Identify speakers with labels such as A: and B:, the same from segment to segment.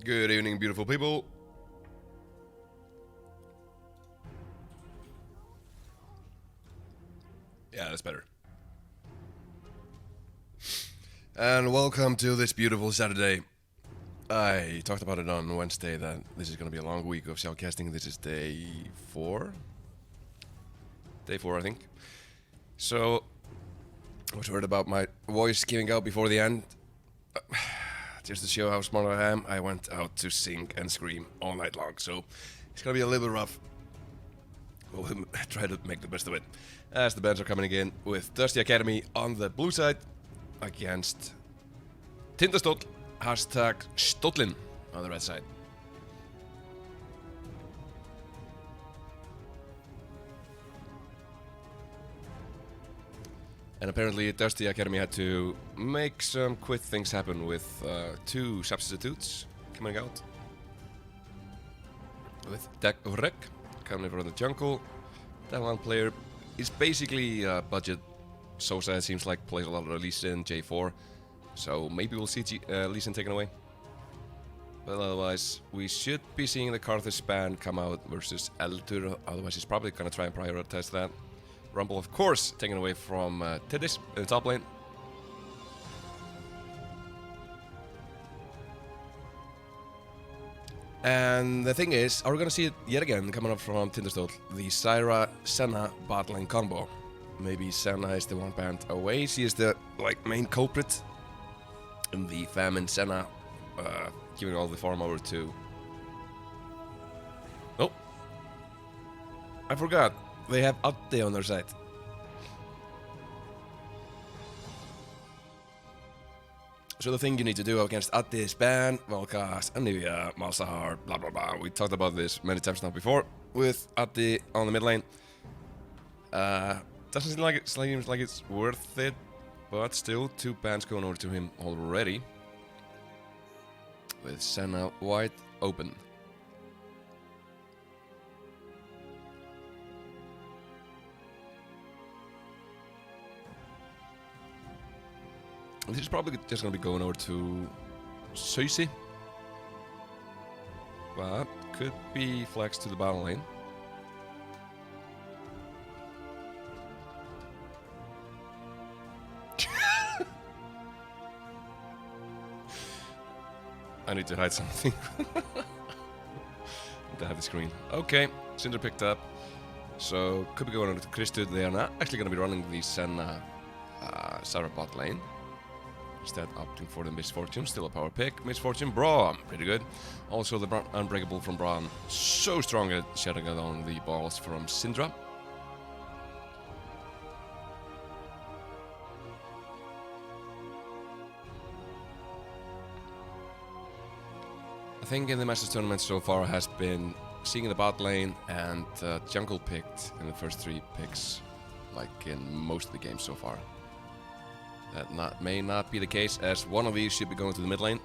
A: Good evening, beautiful people. Yeah, that's better. And welcome to this beautiful Saturday. I talked about it on Wednesday that this is going to be a long week of shoutcasting. This is day 4. Day 4, I think. So, I was worried about my voice giving out before the end. Just to show how smart I am, I went out to sing and scream all night long. So, it's going to be a little bit rough. We'll try to make the best of it. As the bands are coming in with Dusty Academy on the blue side against Tindastóll, #Stóllinn on the red side. And apparently Dusty Academy had to make some quick things happen with 2 substitutes coming out. With Rek coming from the jungle. That one player is basically budget Sosa, it seems like, plays a lot of Lee Sin, J4. So maybe we'll see Lee Sin taken away. But otherwise, we should be seeing the Karthus span come out versus Eldur. Otherwise, he's probably going to try and prioritize that. Rumble, of course, taken away from Tidis in the top lane. And the thing is, are we going to see it yet again coming up from Tindastóll? The Syra-Senna bot lane combo. Maybe Senna is the one band away. She is the main culprit. And the famine Senna giving all the farm over to... Oh! I forgot. They have Addi on their side. So the thing you need to do against Addi is ban, Valkas, Anivia, Malzahar, blah blah blah. We talked about this many times now before with Addi on the mid lane. Doesn't seem like it's worth it, but still 2 bans going over to him already. With Senna wide open. This is probably just going to be going over to Suisi. But could be flex to the bottom lane. I need to hide something. To hide the screen. Okay, Cinder picked up. So could be going over to Kristud. They are not actually going to be running the Senna Syra bot lane. Instead opting for the Misfortune, still a power pick. Misfortune, Braum, pretty good. Also the Unbreakable from Braum, so strong at shutting down the balls from Syndra. I think in the Masters tournament so far has been seeing the bot lane and jungle picked in the first 3 picks, like in most of the games so far. That may not be the case, as one of these should be going to the mid lane.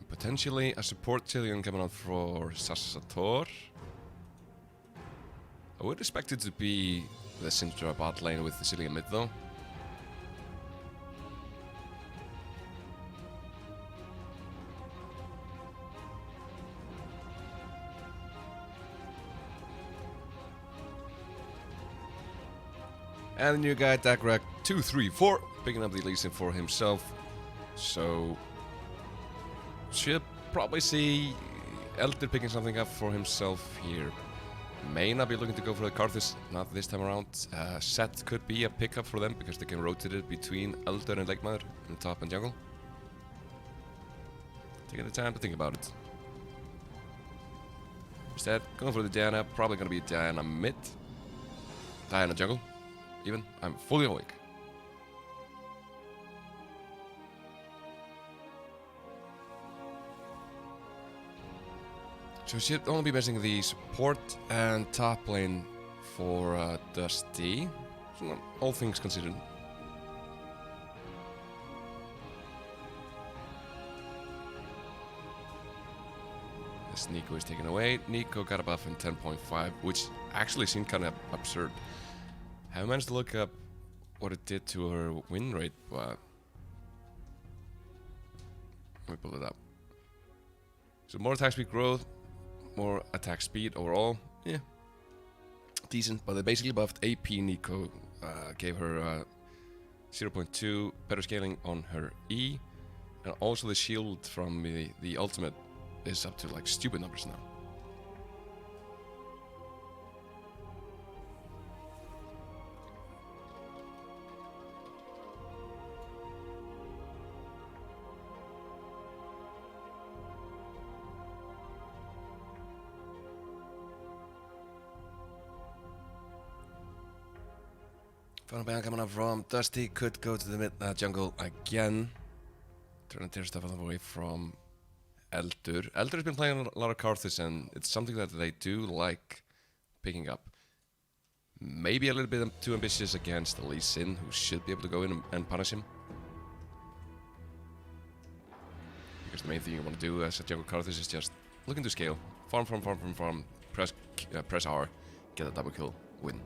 A: Potentially a support Chilean coming out for Sassator. I would expect it to be the Syndra bot lane with the Cillian mid though. And the new guy, Dagrak 234, picking up the Lee Sin for himself. So, should probably see Eldur picking something up for himself here. May not be looking to go for the Karthus, not this time around. Set could be a pickup for them because they can rotate it between Eldur and Leikmaður in the top and jungle. Taking the time to think about it. Instead, going for the Diana, probably going to be Diana mid. Diana jungle. Even, I'm fully awake. So should only be missing the support and top lane for Dusty. So, all things considered. As Nico is taken away, Nico got a buff in 10.5, which actually seemed kind of absurd. I haven't managed to look up what it did to her win rate, but Let me pull it up. So more attack speed growth, more attack speed overall. Yeah, decent, but they basically buffed AP Nico. Gave her 0.2 better scaling on her E, and also the shield from the ultimate is up to like stupid numbers now. Final ban coming up from Dusty. Could go to the mid jungle again. Trying to tear stuff away from Eldur. Eldur has been playing a lot of Karthus, and it's something that they do like picking up. Maybe a little bit too ambitious against Lee Sin, who should be able to go in and punish him. Because the main thing you want to do as a jungle Karthus is just looking to scale. Farm, press R, get a double kill, win.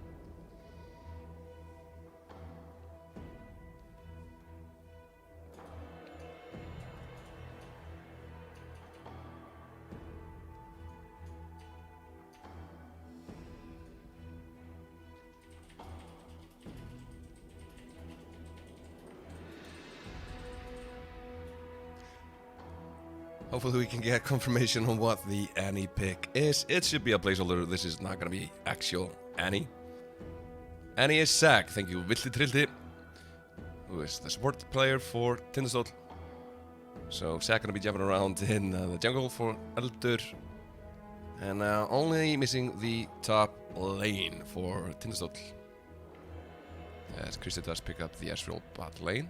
A: Hopefully we can get confirmation on what the Annie pick is. It should be a placeholder. This is not going to be actual Annie. Annie is Zac. Thank you, Vilti Trildi, who is the support player for Tindastóll. So Zac going to be jumping around in the jungle for Eldur. And only missing the top lane for Tindastóll, as Krista does pick up the Ezreal bot lane.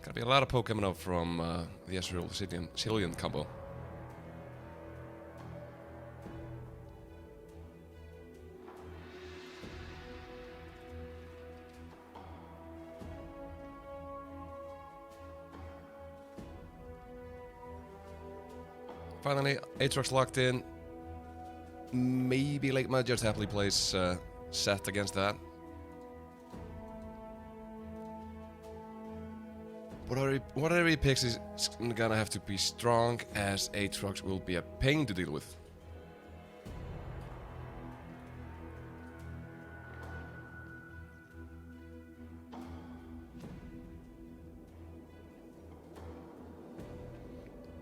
A: Gonna be a lot of poke coming up from the Ezreal Cillian combo. Finally, Aatrox locked in. Maybe late mode just happily plays set against that. Whatever he picks is gonna have to be strong, as Aatrox will be a pain to deal with.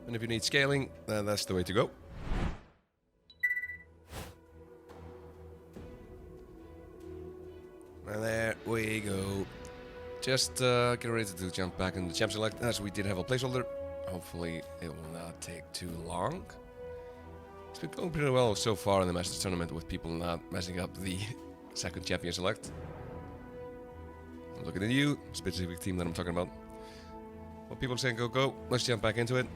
A: And if you need scaling, then that's the way to go. And there we go. Just getting ready to jump back into the champ select, as we did have a placeholder. Hopefully it will not take too long. It's been going pretty well so far in the Masters tournament, with people not messing up the second champion select. I'm looking at you, specific team that I'm talking about. What people are saying, go, let's jump back into it.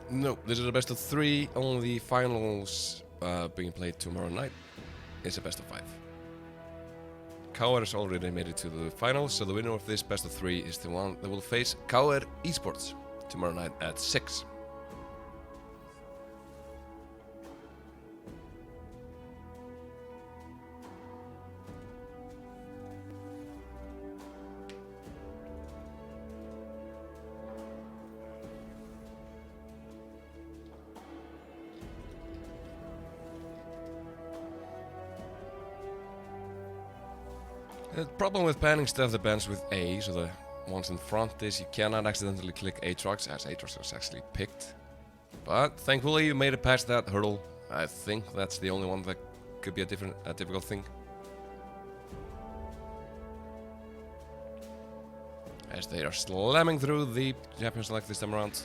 A: No, this is a best of 3. Only the finals being played tomorrow night. It's a best of 5. KR has already made it to the finals, so the winner of this best of 3 is the one that will face KR Esports tomorrow night at 6. The problem with banning stuff that bans with A, so the ones in front, is you cannot accidentally click Aatrox, as Aatrox was actually picked. But thankfully you made it past that hurdle. I think that's the only one that could be a difficult thing. As they are slamming through the champion select this time around.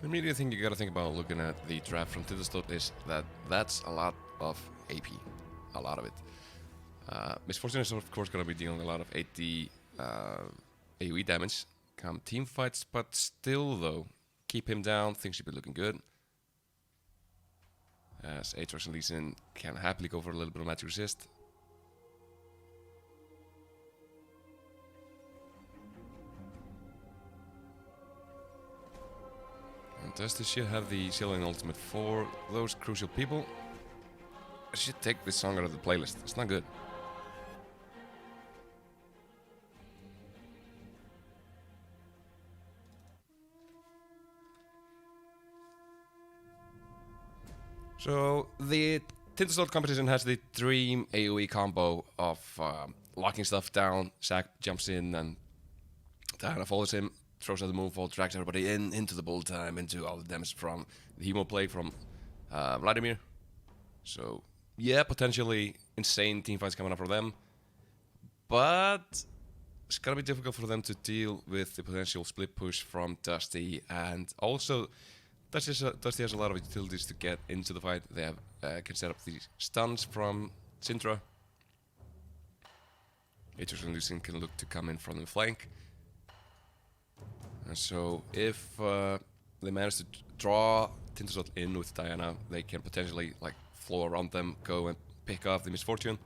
A: The immediate thing you gotta think about looking at the draft from Tindastóll is that that's a lot of AP. A lot of it. Misfortune is of course gonna be dealing a lot of 80 AoE damage come team fights, but still though, keep him down, things should be looking good. as Aatrox and Lee Sin can happily go for a little bit of magic resist. And does this shit have the Shielding ultimate for those crucial people? I should take this song out of the playlist. It's not good. So the Tindastóll competition has the dream AoE combo of locking stuff down. Zac jumps in and Diana follows him, throws out the move, drags everybody into the bullet time, into all the damage from the Hemo Plague from Vladimir. So yeah, potentially insane teamfights coming up for them, but it's gonna be difficult for them to deal with the potential split push from Dusty, and also Dusty has a lot of utilities to get into the fight. They have can set up these stuns from Syndra. Aatrox and Lee Sin can look to come in from the flank. And so if they manage to draw Tindastóll in with Diana, they can potentially like flow around them, go and pick off the Misfortune.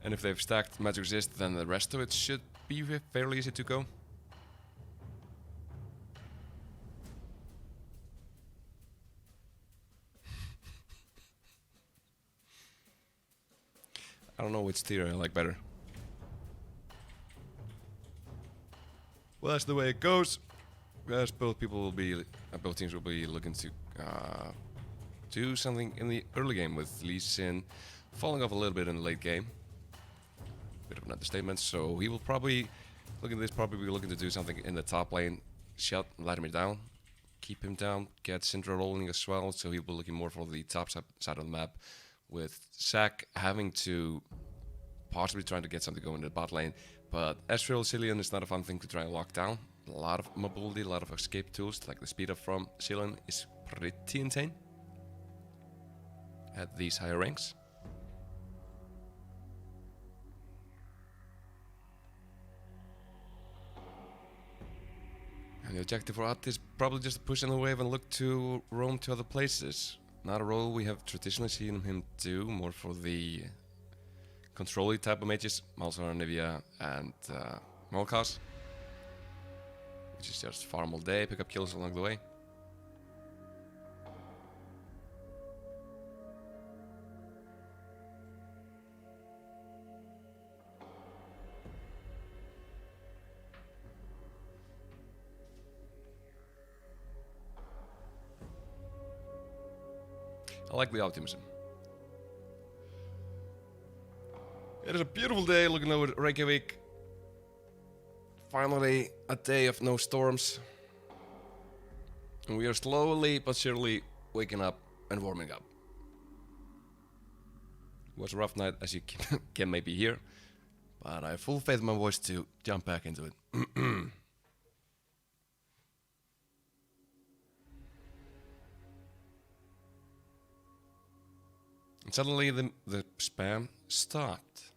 A: And if they've stacked magic resist, then the rest of it should be fairly easy to go. I don't know which tier I like better. Well, that's the way it goes. As both teams will be looking to do something in the early game, with Lee Sin falling off a little bit in the late game. Bit of an understatement. So he will probably be looking to do something in the top lane, shut Vladimir down, keep him down, get Syndra rolling as well. So he'll be looking more for the top side of the map, with Zac having to possibly trying to get something going in the bot lane. But Ezreal Cillian is not a fun thing to try and lock down. A lot of mobility, a lot of escape tools, like the speed up from Cillian is pretty insane at these higher ranks. And the objective for Att is probably just to push in the wave and look to roam to other places. Not a role we have traditionally seen him do, more for the control-y type of mages, Malzahar, Nivea, and Molkas, which is just farm all day, pick up kills along the way. I like the optimism. It is a beautiful day looking over Reykjavik. Finally, a day of no storms. And we are slowly but surely waking up and warming up. It was a rough night, as you can maybe hear, but I have full faith in my voice to jump back into it. And suddenly the spam stopped.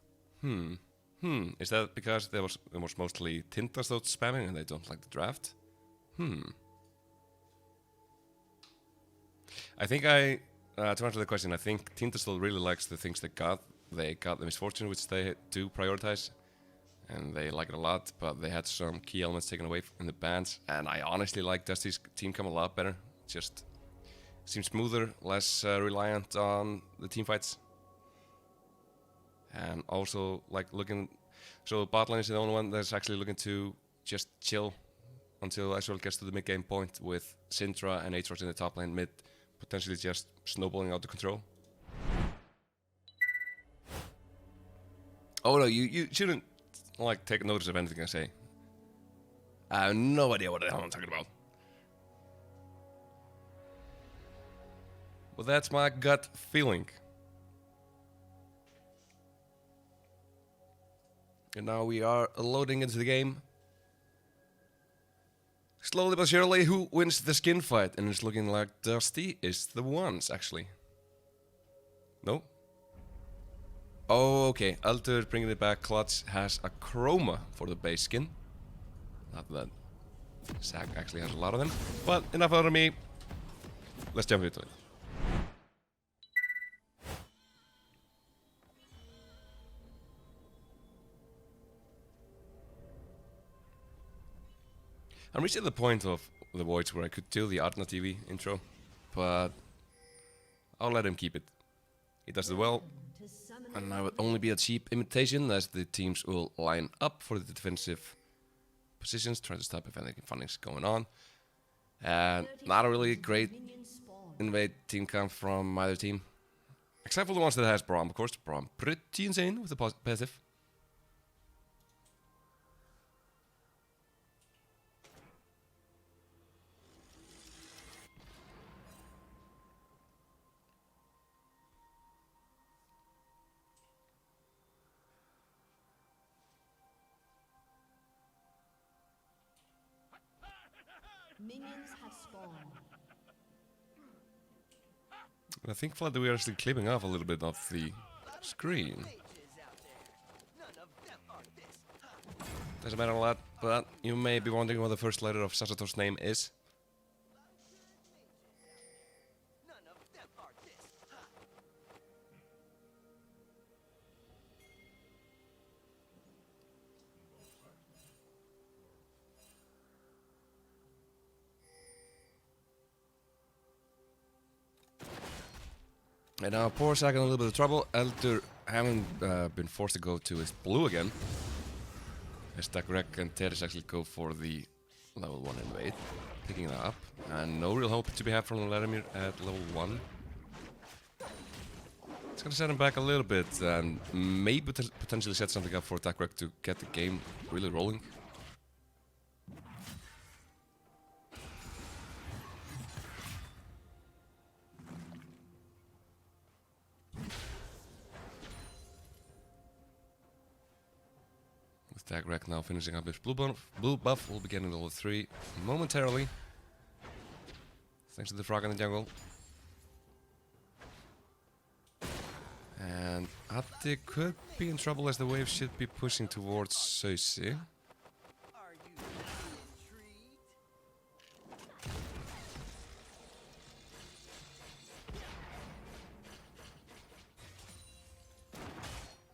A: Is that because there was mostly Tindastóll spamming and they don't like the draft? I think to answer the question, I think Tindastóll really likes the things they got the Misfortune, which they do prioritize, and they like it a lot, but they had some key elements taken away in the bans, and I honestly like Dusty's team come a lot better. It just seems smoother, less reliant on the team fights. And also, like, so bot lane is the only one that's actually looking to just chill until Ezreal gets to the mid game point, with Syndra and Aatrox in the top lane mid, potentially just snowballing out of control. Oh no, you shouldn't like take notice of anything I say. I have no idea what the hell I'm talking about. Well, that's my gut feeling. And now we are loading into the game. Slowly but surely, who wins the skin fight? And it's looking like Dusty is the ones, actually. No? Oh, okay. Alter bringing it back. Clutch has a chroma for the base skin. Not that Zac actually has a lot of them. But enough out of me. Let's jump into it. I'm reaching the point of the Voids where I could do the Arna TV intro, but I'll let him keep it. He does it well, and I would only be a cheap imitation as the teams will line up for the defensive positions, trying to stop if anything funny is going on. And not a really great invade team count from either team. Except for the ones that has Braum, of course. Braum pretty insane with the passive.
B: Minions have spawned.
A: I think that we are still clipping off a little bit of the screen. Doesn't matter a lot, but you may be wondering what the first letter of Sasator's name is. And now poor Sack in a little bit of trouble. Elder having been forced to go to his blue again. As Dagrek and Teres actually go for the level 1 invade, picking that up. And no real hope to be had from Laramir at level 1. It's gonna set him back a little bit and maybe potentially set something up for Dagrek to get the game really rolling. Dagrek now finishing up his blue buff, will be getting level 3 momentarily. Thanks to the frog in the jungle. And Ati could be in trouble as the wave should be pushing towards Soisi.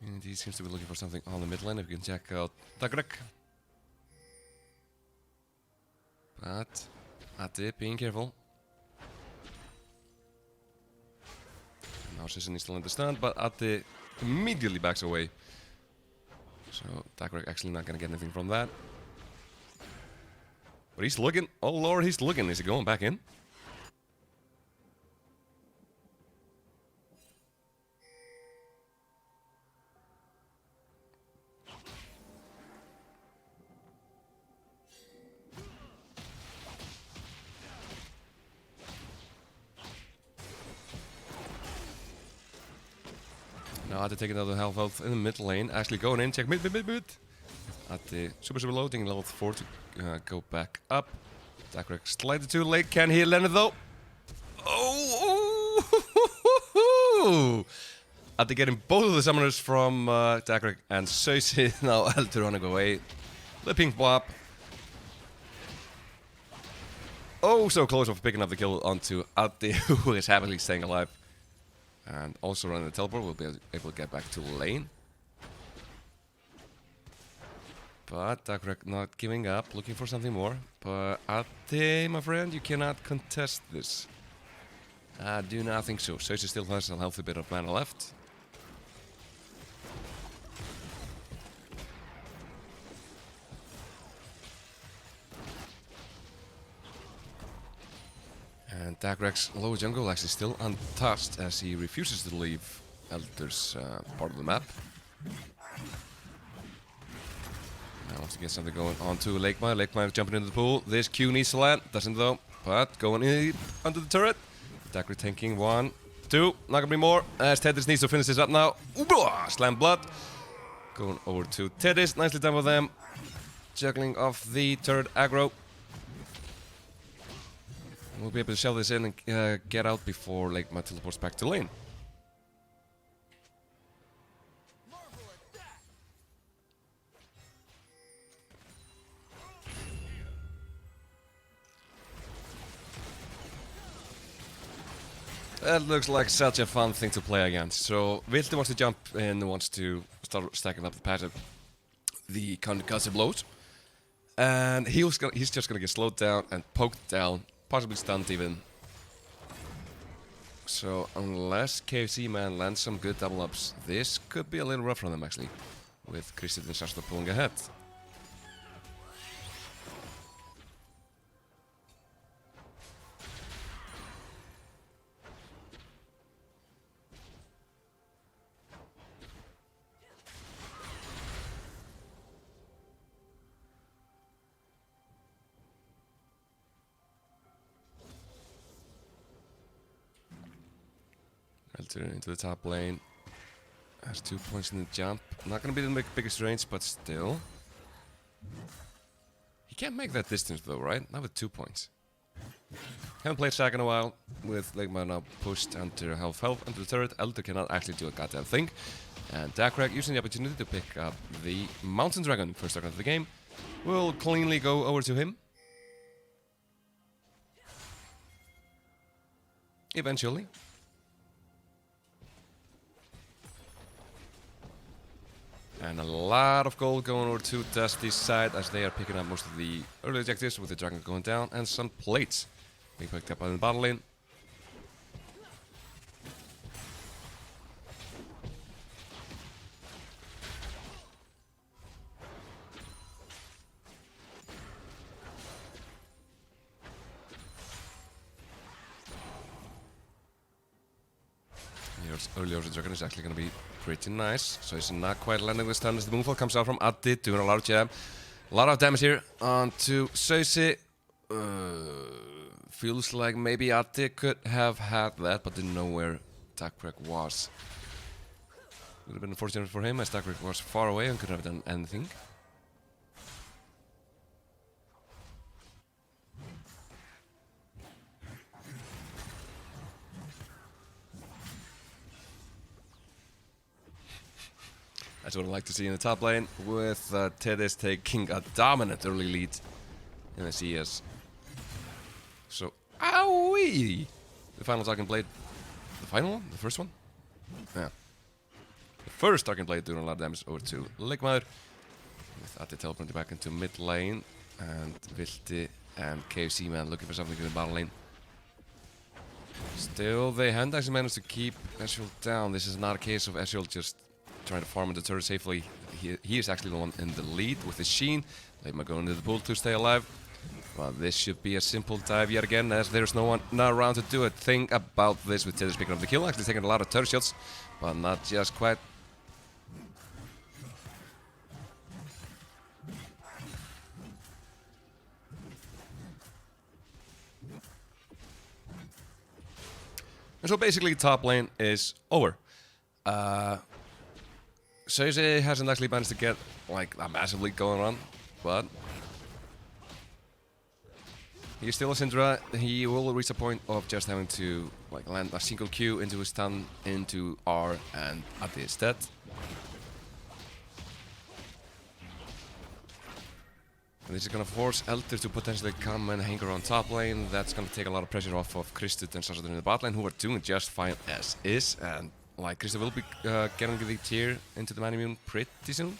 A: And he seems to be looking for something on the mid lane, if you can check out Dagrek. But Ati being careful. Now Sisson needs to understand, but Ati immediately backs away. So Dagrek actually not gonna get anything from that. But he's looking. Oh lord, he's looking. Is he going back in? Now Ati taking another health in the mid lane. Actually going in, check mid. Ati super loading level 4 to go back up. Dagrek slightly too late. Can he land it though? Oh! Ati getting both of the summoners from Dagrek and Soisi. Now Elder running away. The pink wap. Oh, so close of picking up the kill onto Ati, who is happily staying alive. And also running the teleport, we'll be able to get back to lane. But Dagrek not giving up, looking for something more. But Ati, my friend, you cannot contest this. I do not think so. Soisi still has a healthy bit of mana left. And Dagrek's low jungle actually still untouched as he refuses to leave Elder's part of the map. Now wants to get something going onto Lakemire. Lakemire jumping into the pool. This Q needs to land. Doesn't though. But going in under the turret. Dagrek tanking 1, 2. Not gonna be more. As Tedis needs to finish this up now. Slam blood. Going over to Tedis. Nicely done with them. Juggling off the turret aggro. We'll be able to shell this in and get out before Lakemire teleports back to lane. That looks like such a fun thing to play against. So Vilti wants to jump in, wants to start stacking up the passive, the concussive blows. And he's just gonna get slowed down and poked down, possibly stunned even. So unless KFC man lands some good double ups, this could be a little rough for them actually, with Kristin and Sasta pulling ahead. Elter into the top lane. Has 2 points in the jump. Not gonna be the biggest range, but still. He can't make that distance though, right? Not with 2 points. Haven't played Sack in a while. With Ligma now pushed under health under the turret. Elder cannot actually do a goddamn thing. And Dakrag using the opportunity to pick up the Mountain Dragon first target of the game. Will cleanly go over to him. Eventually. And a lot of gold going over to Dusty's side as they are picking up most of the early objectives with the dragon going down and some plates being picked up on the bottom lane. Early Ocean Dragon is actually going to be pretty nice. So he's not quite landing this time as the moonfall comes out from Addi, doing a lot of jam. A lot of damage here onto Sösi. Feels like maybe Addi could have had that, but didn't know where Dakrag was. Would have been unfortunate for him as Dakrag was far away and couldn't have done anything. That's what I'd like to see in the top lane, with Tedis taking a dominant early lead in the CS. So, owie! The final Darkin Blade. The final one? The first one? Yeah. The first Darkin Blade doing a lot of damage over to Ligmaður. With Addi teleporting back into mid lane. And Vilti and KFC man looking for something in the bottom lane. Still, they haven't actually managed to keep Ezreal down. This is not a case of Ezreal just trying to farm the turret safely. He is actually the one in the lead with his Sheen. Ligma going into the pool to stay alive. Well, this should be a simple dive yet again, as there's no one not around to do a thing about this with Tedis picking up the kill. Actually taking a lot of turret shots, but not just quite. And so basically top lane is over. Sösi hasn't actually managed to get like a massive lead going on, but he's still a Syndra. He will reach a point of just having to like land a single Q into his stun, into R, and Addi is dead. And this is gonna force Elder to potentially come and hang around top lane. That's gonna take a lot of pressure off of Kristin and Sasha in the bot lane, who are doing just fine as is. And like Kristin will be getting the tier into the Manimune pretty soon.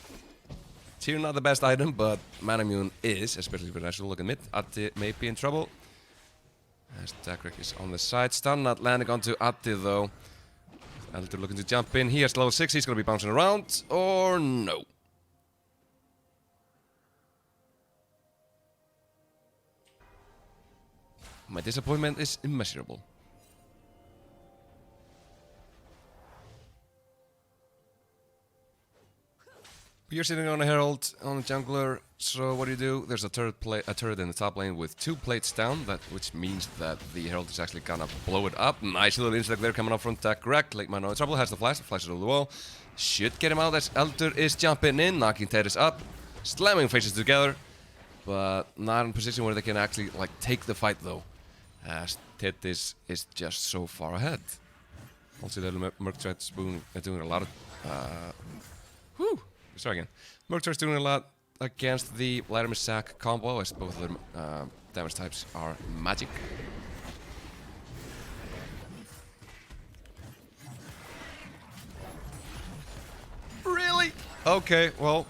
A: Tier not the best item, but Manimune is, especially when I should look at mid. Addi may be in trouble. As Dakrag is on the side. Stun not landing onto Addi though. Elder looking to jump in. He has level 6, he's gonna be bouncing around. Or no. My disappointment is immeasurable. You're sitting on a Herald, on a jungler, so what do? There's a turret in the top lane with 2 plates down, which means that the Herald is actually gonna blow it up. Nice little insect there coming up from Dakrag. Ligma no trouble, has the flashes over the wall. Should get him out as Elder is jumping in, knocking Tedis up, slamming faces together, but not in a position where they can actually like take the fight though, as Tedis is just so far ahead. Also, the Murktide Spoon are doing a lot of. Sorry again. Murktar's doing a lot against the Vladimir Sack combo, as both of their damage types are magic. Really? Okay, well,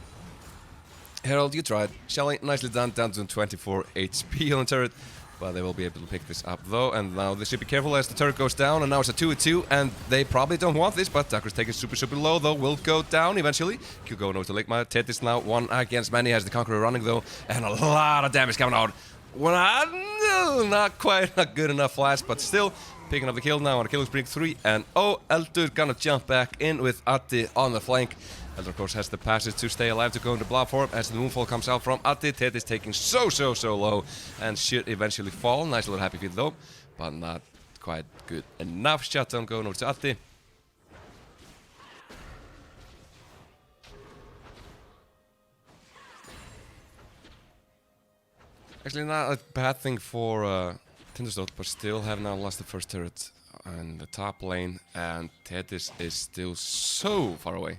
A: Herald, you tried. Shelly, nicely done, down to 24 HP on the turret. But they will be able to pick this up though, and now they should be careful as the turret goes down, and now it's a 2v2, and they probably don't want this, but Dagger's taking super low though, will go down eventually. Q going over to Ligma. Ted is now one against many as the Conqueror running though, and a lot of damage coming out. Well, not quite a good enough flash, but still picking up the kill now on a killing spree 3, and Eldur gonna jump back in with Addi on the flank. Eldur of course has the passage to stay alive to go into blob form as the Moonfall comes out from Addi. Ted is taking so low and should eventually fall. Nice little happy feet though, but not quite good enough. Shutdown going over to Addi. Actually not a bad thing for Tindastóll, but still have now lost the first turret in the top lane, and Tethys is still so far away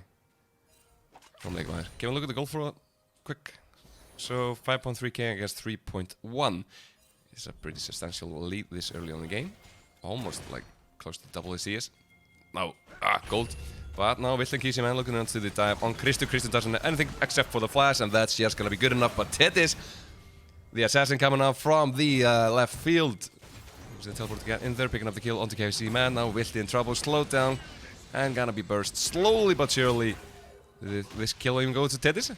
A: from Ligma. Can we look at the goal for a quick? So 5.3k against 3.1 is a pretty substantial lead this early on in the game. Almost like close to double his CS. No, gold. But now Villan man looking into the dive on Kristu. Kristu doesn't have anything except for the flash, and that's just gonna be good enough. But Tethys, the assassin coming up from the left field. Using the teleport to get in there, picking up the kill onto KFC man. Now Villan in trouble, slowed down, and gonna be burst slowly but surely. Did this kill even go to Tethys?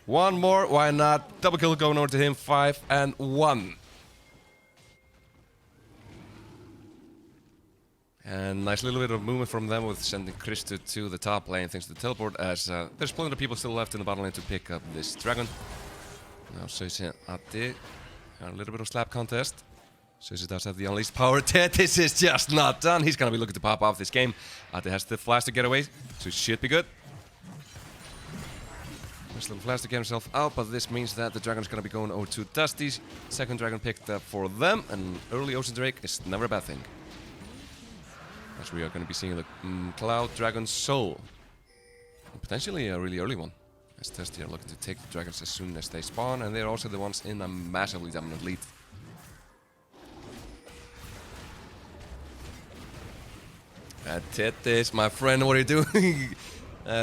A: One more, why not? Double kill going over to him, 5 and 1. And nice little bit of movement from them with sending Kristu to the top lane thanks to the teleport, as there's plenty of people still left in the bottom lane to pick up this dragon. Now Sösi Addi, a little bit of slap contest. Sösi does have the unleashed power. Tethys is just not done. He's gonna be looking to pop off this game. Addi has the flash to get away, so it should be good. Nice little flash to get himself out, but this means that the dragon is gonna be going over to Dusty's. Second dragon picked up for them, and early Ocean Drake is never a bad thing. As we are gonna be seeing the Cloud Dragon Soul. And potentially a really early one. As Dusty are looking to take the dragons as soon as they spawn, and they're also the ones in a massively dominant lead. Tethys, my friend, what are you doing?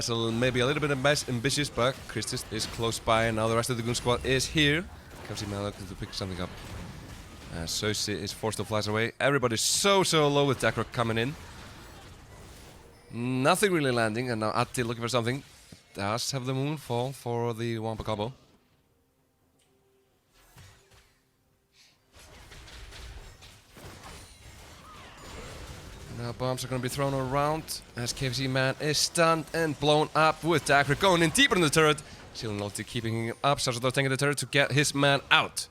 A: So maybe a little bit ambitious, but Kristus is close by, and now the rest of the Goon Squad is here. Comes in now looking to pick something up. Sösi is forced to flash away. Everybody's so low with Dagger coming in. Nothing really landing, and now Addi looking for something. Does have the Moonfall for the Wampa combo. Now bombs are going to be thrown around as KFC man is stunned and blown up with Dagger going in deeper in the turret. Shielding ulti keeping him up. Sarsador taking the turret to get his man out.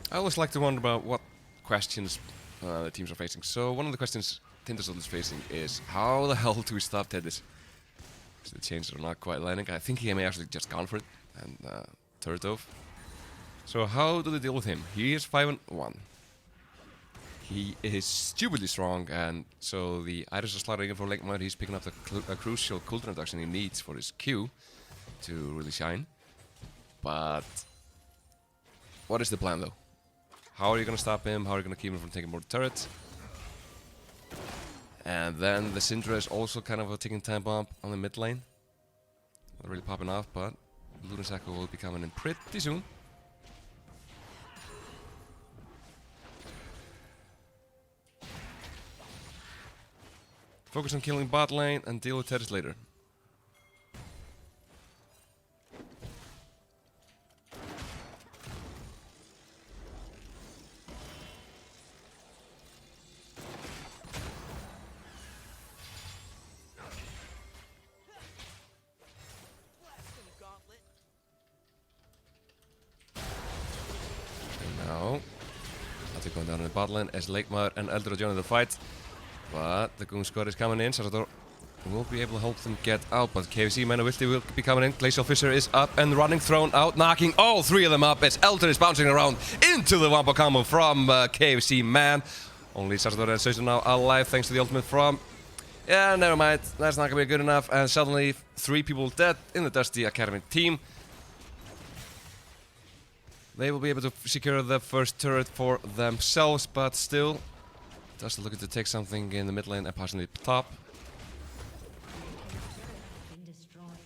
A: I always like to wonder about what questions the teams are facing. So one of the questions Tindastóll is facing is how the hell do we stop Tethys? So the chains are not quite landing. I think he may actually just gone for it and turret off. So how do they deal with him? He is 5 and 1. He is stupidly strong, and so the items are sliding in for Ligma. He's picking up the crucial cooldown reduction he needs for his Q to really shine. But what is the plan though? How are you going to stop him? How are you going to keep him from taking more turrets? And then the Syndra is also kind of a ticking time bomb on the mid lane. Not really popping off, but Luna's Echo will be coming in pretty soon. Focus on killing bot lane and deal with Tethys later. Going down in the bot lane as Leikmaður and Eldur are joining the fight. But the Goon Squad is coming in. Sarsador will be able to help them get out. But KFC Man will be coming in. Glacial Fisher is up and running, thrown out, knocking all three of them up as Eldur is bouncing around into the Wampa combo from KFC Man. Only Sarsador and Sösi now alive thanks to the ultimate from Yeah, never mind. That's not gonna be good enough. And suddenly, 3 people dead in the Dusty Academy team. They will be able to secure the first turret for themselves, but still, Dusty looking to take something in the mid lane and possibly top.
B: Been destroyed.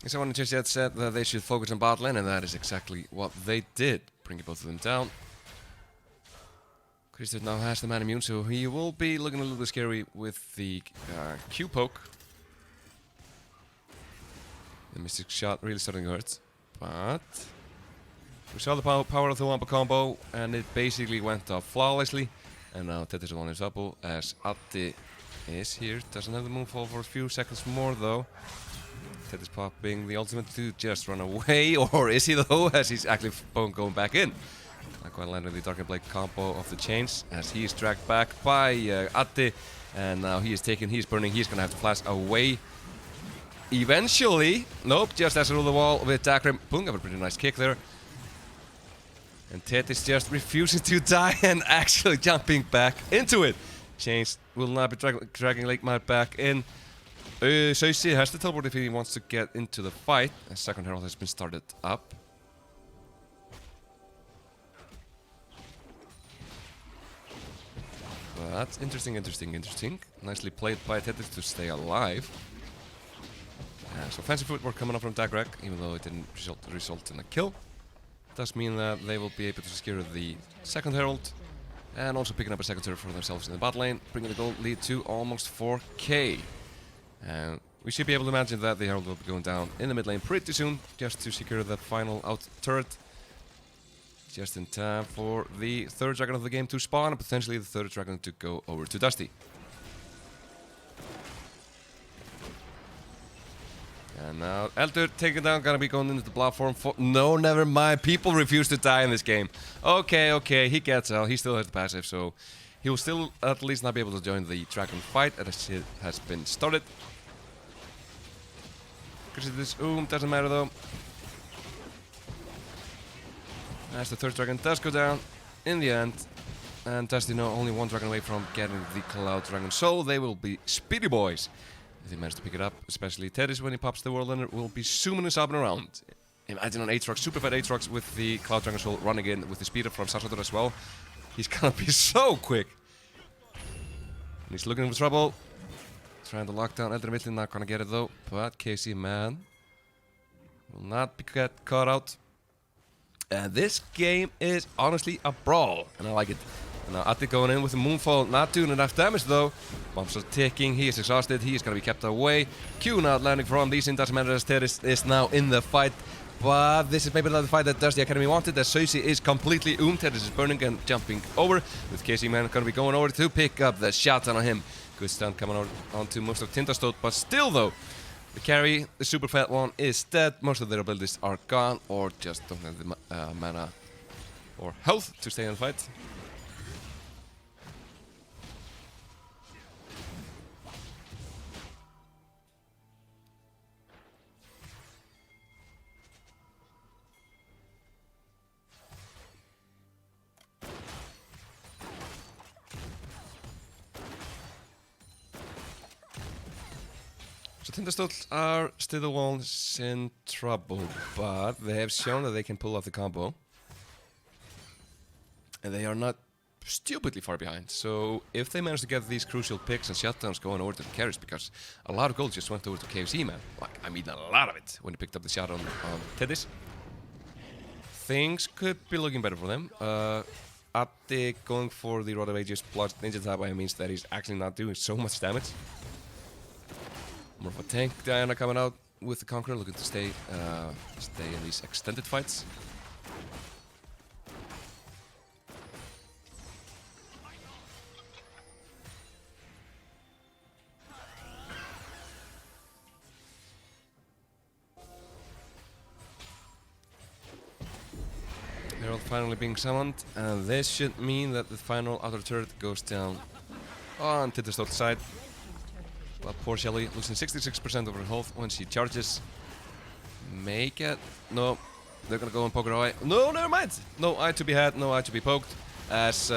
A: Someone just yet said that they should focus on bot lane, and that is exactly what they did, bringing both of them down. Christoph now has the man immune, so he will be looking a little bit scary with the Q poke. The Mystic Shot really starting to hurt, but we saw the power of the Wampa combo, and it basically went off flawlessly. And now Tethys is on his double as Atti is here. Doesn't have the moonfall for a few seconds more though. Tethys popping the ultimate to just run away, or is he though, as he's actually going back in. Not quite landing the Dark and Blade combo of the chains as he is dragged back by Atti, and now he is taken, he's burning, he's gonna have to flash away. Eventually, nope, just as through the wall with Dakrim. Boom, got a pretty nice kick there. And Tethys just refusing to die and actually jumping back into it. Chains will not be dragging Lake Mart back in. Soisi has to teleport if he wants to get into the fight. A second herald has been started up. But interesting. Nicely played by Tethys to stay alive. So fancy footwork coming up from Dagrek, even though it didn't result in a kill. Does mean that they will be able to secure the second herald and also picking up a second turret for themselves in the bot lane, bringing the gold lead to almost 4k. And we should be able to imagine that the herald will be going down in the mid lane pretty soon, just to secure the final out turret. Just in time for the third dragon of the game to spawn, and potentially the third dragon to go over to Dusty. And now Elder taken down, gonna be going into the platform for... No, never mind, people refuse to die in this game. Okay, he gets out, he still has the passive, so... He will still at least not be able to join the dragon fight as it has been started. Because this doesn't matter though. As the third dragon does go down in the end. And Dusty now only one dragon away from getting the Cloud Dragon, so they will be speedy boys. If they manage to pick it up, especially Tethys when he pops the Whirlwind, will be zooming us up and around. Imagine an Aatrox, super fat Aatrox with the Cloud Dragon Soul running in with the speeder from Sassador as well. He's gonna be so quick. And he's looking for trouble. Trying to lock down Elder Midland, not gonna get it though. But KC man will not be caught out. And this game is honestly a brawl, and I like it. And now Atti going in with the Moonfall, not doing enough damage though. Bombs are ticking, he is exhausted, he is gonna be kept away. Q not landing from these, doesn't matter as Tethys is now in the fight. But this is maybe not the fight that Dusty Academy wanted, as Soisi is completely Tethys is burning and jumping over. With KC man gonna be going over to pick up the shot on him. Good stun coming over onto most of Tindastóll, but still though, the carry, the super fat one, is dead. Most of their abilities are gone, or just don't have the mana or health to stay in the fight. So Tindastóll are still the ones in trouble, but they have shown that they can pull off the combo. And they are not stupidly far behind. So if they manage to get these crucial picks and shutdowns going over to the carries, because a lot of gold just went over to KFC, man. Like, I mean a lot of it when he picked up the shot on Tethys. Things could be looking better for them. Atti going for the Rod of Ages plus Ninja Tap means that he's actually not doing so much damage. More of a tank Diana coming out with the Conqueror, looking to stay in these extended fights. Herald finally being summoned, and this should mean that the final outer turret goes down on Tindastóll's side. But poor Shelly losing 66% of her health when she charges. Make it. No, they're gonna go and poke her eye. No, never mind. No eye to be had, no eye to be poked. As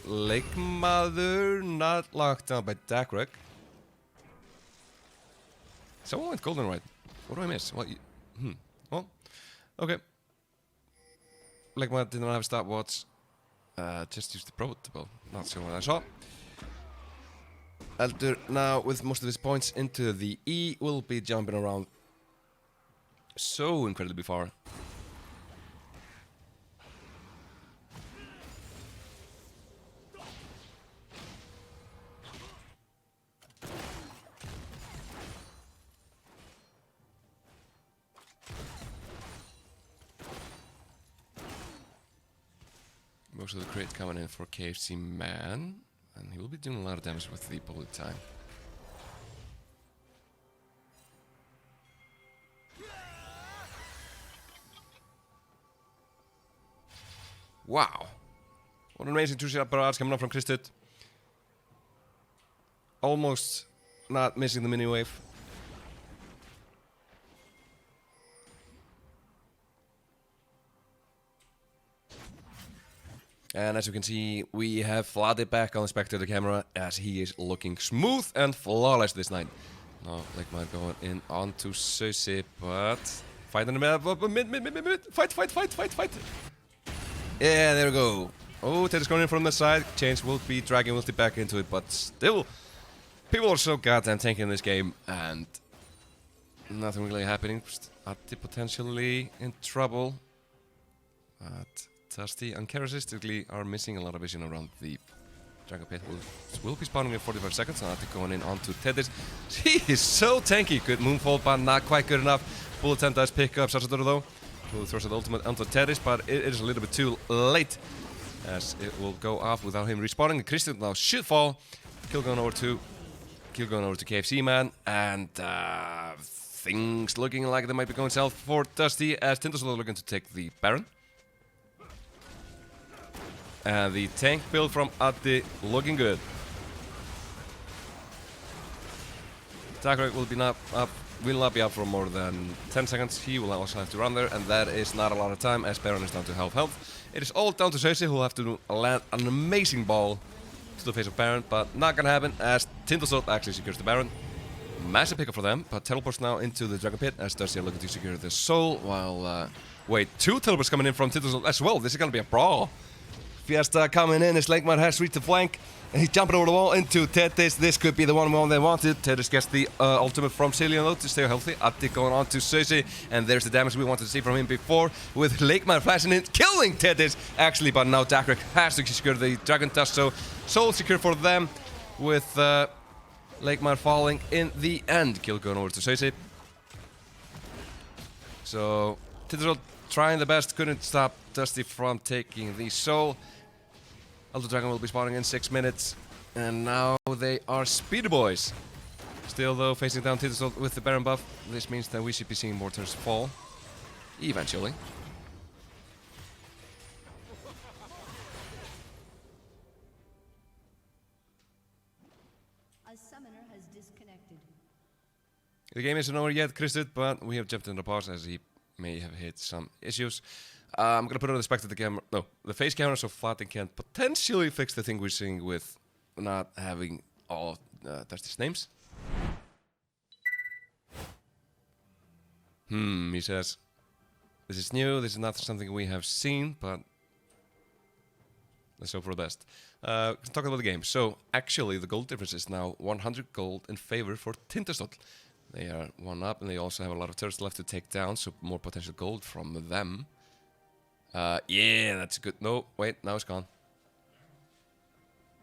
A: Leikmaður not locked down by Dakrek. Someone went golden right. What do I miss? Well, well, okay. Leikmaður did not have a stopwatch. Just used the protocol. Not sure what I saw. Eldur now with most of his points into the E will be jumping around so incredibly far. Most of the crit coming in for KFC Man, and he will be doing a lot of damage with the bullet time. Wow. What an amazing two-shot barrage coming up from Kristut. Almost not missing the mini-wave. And as you can see, we have Vlade back on the spectator camera as he is looking smooth and flawless this night. Now, Leikmaður going in onto Susi, but fight in the middle, mid, fight. Yeah, there we go. Oh, Ted is going in from the side. Chains will be dragging Wilty back into it, but still, people are so goddamn tanky in this game, and nothing really happening. Ati potentially in trouble, but Dusty uncharacteristically are missing a lot of vision around the Dragon Pit. Will be spawning in 45 seconds, and Ati going in onto Tedis. He is so tanky. Good moonfall, but not quite good enough. Bullet time does pick up Sassador though, who throws the ultimate onto Tedis, but it is a little bit too late, as it will go off without him respawning. Kristut now should fall. Kill going over to KFC Man, and things looking like they might be going south for Dusty, as Tindastóll looking to take the Baron. And the tank build from Ati looking good. Dakrek will not be up for more than 10 seconds. He will also have to run there, and that is not a lot of time as Baron is down to half health. It is all down to Cersei, who will have to land an amazing ball to the face of Baron, but not gonna happen as Tindastóll actually secures the Baron. Massive pickup for them, but teleports now into the Dragon Pit as Dusty are looking to secure the soul, while wait, two teleports coming in from Tindastóll as well. This is gonna be a brawl. Fiesta coming in as Leikmaður has reached the flank, and he's jumping over the wall into Tedis. This could be the one they wanted. Tedis gets the ultimate from Cillian though to stay healthy. Ati going on to Cersei, and there's the damage we wanted to see from him before, with Leikmaður flashing in, killing Tedis actually, but now Dakrek has to secure the Dragon Dust, so soul secure for them, with Leikmaður falling in the end. Kill going over to Cersei. So Tindastóll trying the best, couldn't stop Dusty from taking the soul. Elder Dragon will be spawning in 6 minutes, and now they are Speedy Boys. Still though, facing down Tindastóll with the Baron buff, this means that we should be seeing more turns fall, eventually.
B: A summoner has disconnected.
A: The game isn't over yet, Kristut, but we have jumped in the pause as he may have hit some issues. I'm gonna put on the spectator camera, no, the face camera, so Flatten can potentially fix the thing we're seeing with not having all Dusty's names. He says, this is new, this is not something we have seen, but let's hope for the best. Talking about the game, so actually the gold difference is now 100 gold in favor for Tindastóll. They are one up, and they also have a lot of turrets left to take down, so more potential gold from them. Yeah, that's good. No, wait, now it's gone.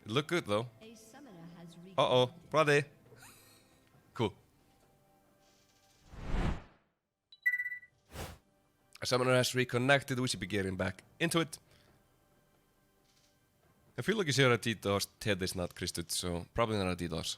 A: It looked good though.
B: A summoner has
A: Uh-oh, Brady. Cool. A summoner has reconnected. We should be getting back into it. I feel like you said a DDoS. Ted is not Kristut, so probably not a DDoS.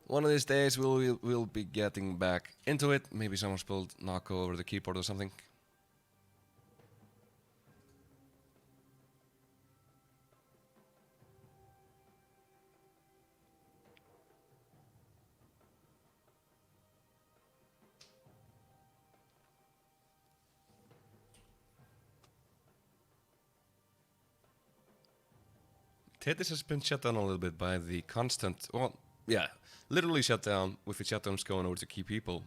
A: One of these days we'll be getting back into it. Maybe someone spilled Nako over the keyboard or something. Tethys has been shut down a little bit by the constant, well, yeah, literally shut down with the shutdowns going over to key people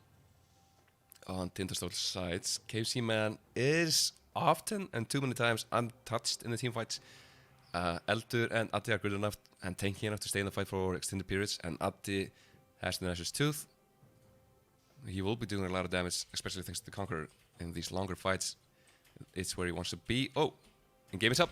A: on Tindastóll sides. KFC Man is often and too many times untouched in the team fights. Eldur and Addi are good enough and tanky enough to stay in the fight for extended periods, and Addi has the Nash's Tooth. He will be doing a lot of damage, especially thanks to the Conqueror in these longer fights. It's where he wants to be. Oh, and game is up.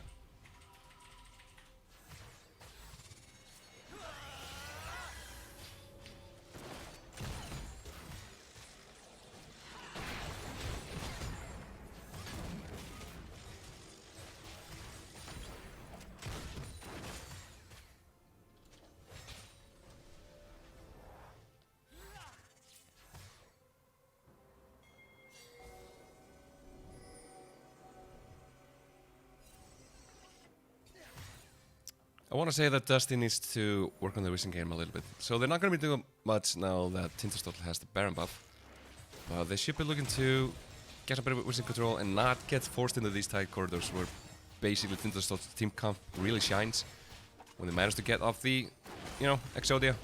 A: I want to say that Dusty needs to work on the wishing game a little bit. So they're not going to be doing much now that Tindastóll has the Baron buff. They should be looking to get a bit of wishing control and not get forced into these tight corridors where basically Tindastóll's team comp really shines when they manage to get off the, Exodia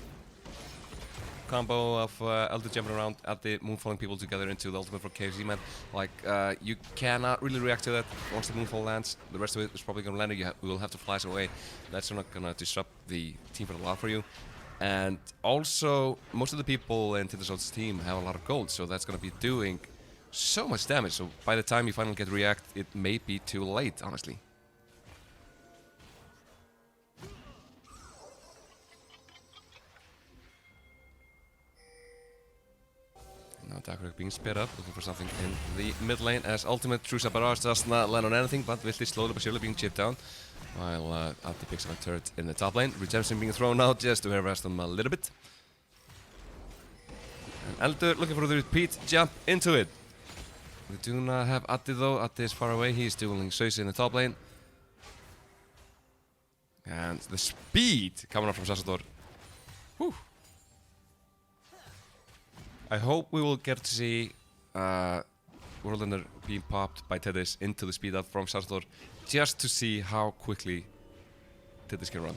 A: combo of Elder jumping around at the moonfalling people together into the ultimate for KFC Man. Like, you cannot really react to that once the moonfall lands. The rest of it is probably going to land, you will have to flash away. That's not going to disrupt the team for a lot for you. And also, most of the people in Tindastóll's team have a lot of gold, so that's going to be doing so much damage. So by the time you finally get react, it may be too late, honestly. Now Dakruk being sped up, looking for something in the mid lane as ultimate Trusa Barrage does not land on anything, but Vilti slowly but surely being chipped down. While Addi picks up a turret in the top lane. Redemption being thrown out just to harass them a little bit. And Eldur looking for the repeat jump into it. We do not have Addi though. Addi is far away. He is dueling Sösi in the top lane. And the speed coming up from Sassador. Whew. I hope we will get to see Worldlander being popped by Tethys into the speed up from Sassador just to see how quickly Tethys can run.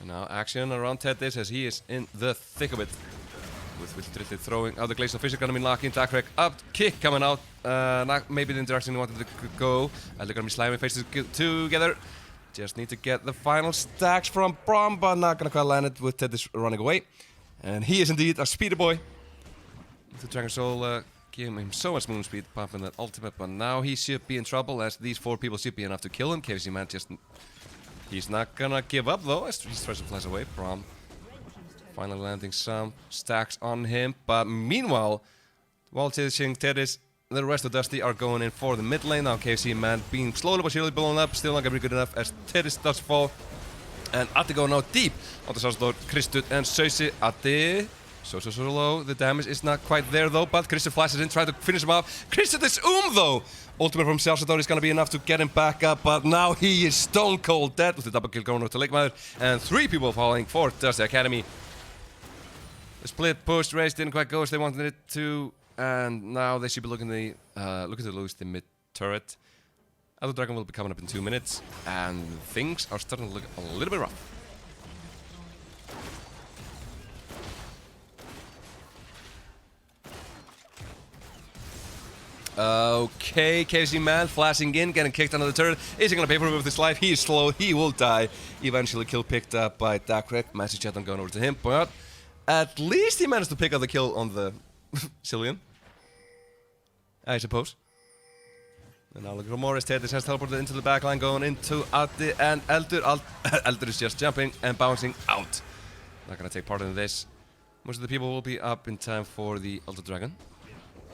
A: And now action around Tethys as he is in the thick of it. With Vilti throwing out the Glacial Fish, gonna be locking Dakrek up, kick coming out, not maybe the direction he wanted to go. They're gonna be slamming faces together. Just need to get the final stacks from Braum, but not gonna quite land it with Tethys running away. And he is indeed a speeder boy. The Dragon Soul giving him so much moon speed, popping that ultimate, but now he should be in trouble as these 4 people should be enough to kill him. KFC Man just, he's not gonna give up though as he tries to flash away. Braum finally landing some stacks on him, but meanwhile, while chasing Tethys, the rest of Dusty are going in for the mid lane. Now KFC Man being slowly but surely blown up, still not gonna be good enough as Tethys does fall. And Addi going out deep onto Sassador, Kristud and Sösi. Addi, so low, the damage is not quite there though, but Kristud flashes in, trying to finish him off. Kristud is though! Ultimate from Sassador is gonna be enough to get him back up, but now he is stone cold dead with the double kill going over to Leikmaður, and 3 people falling for Dusty Academy. The split push race didn't quite go as they wanted it to, and now they should be looking to lose the mid turret. Elder Dragon will be coming up in 2 minutes, and things are starting to look a little bit rough. Okay, KFC Man flashing in, getting kicked under the turret. Is he gonna pay for it with his life? He is slow, he will die. Eventually kill picked up by Dakrek. Massive chat going over to him, but at least he managed to pick up the kill on the Cillian, I suppose. And now looking for Morris. Tethys has teleported into the backline, going into Addi and Eldur. Eldur is just jumping and bouncing out. Not gonna take part in this. Most of the people will be up in time for the Elder Dragon.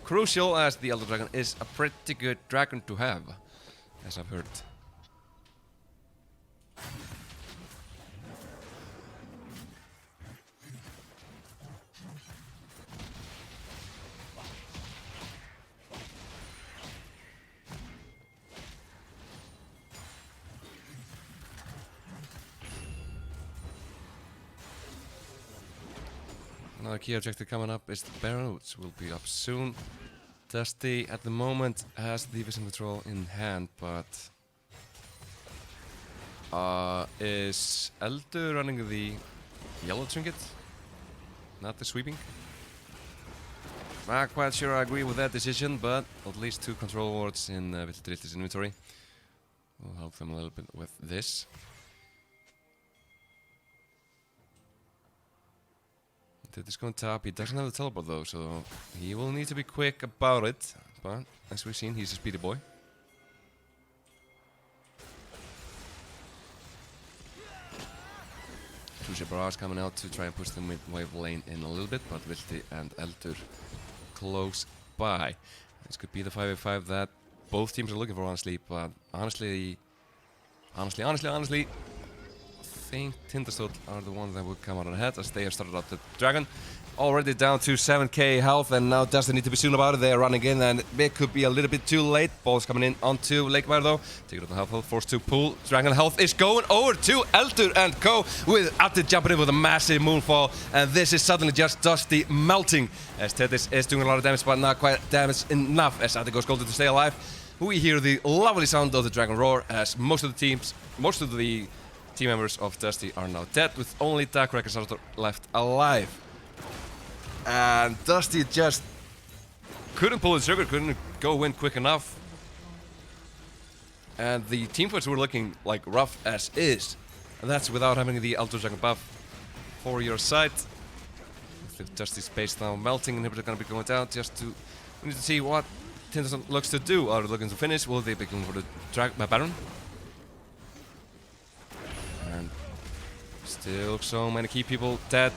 A: Crucial, as the Elder Dragon is a pretty good dragon to have, as I've heard. Another key objective coming up is the Baron, which will be up soon. Dusty at the moment has the vision control in hand, but is Eldur running the yellow trinket? Not the sweeping? Not quite sure I agree with that decision, but at least 2 control wards in Viltadriltis inventory will help them a little bit with this. This going top. He doesn't have the teleport though, so he will need to be quick about it. But as we've seen, he's a speedy boy. Two Barrage coming out to try and push the mid-wave lane in a little bit, but Vilti and Eldur close by. This could be the 5v5 that both teams are looking for, honestly. But honestly, I think Tindastóll are the ones that would come out ahead as they have started out the dragon. Already down to 7k health, and now doesn't need to be soon about it. They are running in, and it could be a little bit too late. Ball's coming in onto Lakemeyer though. Take it out the health, forced to pull. Dragon health is going over to Eldur and co. with Atti jumping in with a massive moonfall, and this is suddenly just Dusty melting as Tethys is doing a lot of damage, but not quite damage enough as Atti goes golden to stay alive. We hear the lovely sound of the dragon roar as most of the team members of Dusty are now dead, with only Dark Record left alive. And Dusty just couldn't pull the trigger, couldn't go in quick enough. And the team fights were looking like rough as is. And that's without having the Eldur Dragon buff for your side. With the Dusty space now melting, inhibitor gonna be going down just to... We need to see what Tindastóll looks to do. Are they looking to finish? Will they be going for the Baron? And still so many key people dead.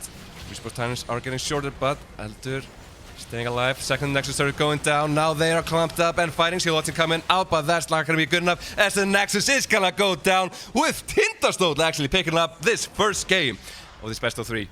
A: Respawn times are getting shorter, but Eldur staying alive. Second Nexus turret going down. Now they are clumped up and fighting. Skeleton coming out, but that's not going to be good enough as the Nexus is going to go down with Tindastóll actually picking up this first game of this best of 3.